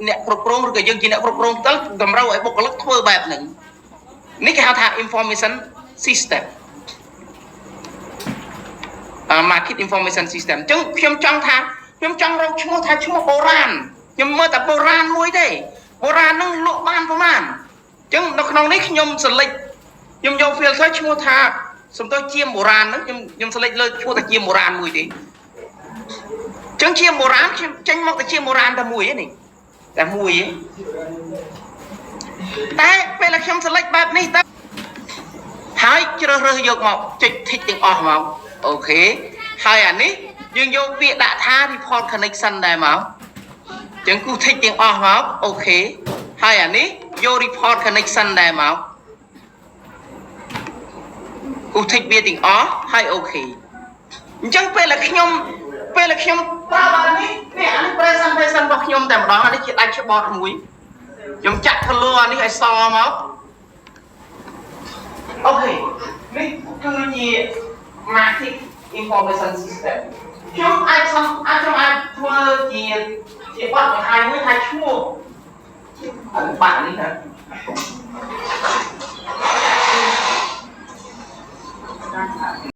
អ្នកគ្រប់គ្រងឬក៏យើងជាអ្នកគ្រប់គ្រងទៅតម្រូវឲ្យបុគ្គលិកធ្វើបែបហ្នឹងនេះគេហៅថា information system market information system អញ្ចឹងខ្ញុំចង់រកឈ្មោះថាឈ្មោះបុរាណខ្ញុំមើលតែបុរាណមួយទេបុរាណហ្នឹងលក់បានប្រហែលអញ្ចឹងនៅក្នុងនេះខ្ញុំ select ខ្ញុំយក filter ឈ្មោះថាសំទោសជាបុរាណហ្នឹងខ្ញុំ select លើឈ្មោះថាជាបុរាណមួយទេអញ្ចឹងជាបុរាណខ្ញុំចេញមកតែជាបុរាណតែមួយទេនេះតែមួយទេតែពេលដែលខ្ញុំ select បែបនេះទៅហើយជ្រើសរើសយកមកចុច tick ទាំងអស់មកអូខេហើយអានេះយើងយកពាក្យដាក់ថា report connection ដែរមកអញ្ចឹងគូ tick ទាំងអស់មកអូខេហើយអានេះយក report connection ដែរមកគូ tick វាទាំងអស់ហើយអូខេអញ្ចឹងពេលដែលខ្ញុំប្រើបែបនេះនេះអានេះ presentation របស់ខ្ញុំតែម្ដងអានេះជាដាច់ច្បត់មួយខ្ញុំចាក់ color អានេះឲ្យសមកអូខេនេះគឺជា market information system ខ្ញុំអាចធ្វើជាបទបង្ហាញមួយថាឈ្មោះអាបាក់នេះណា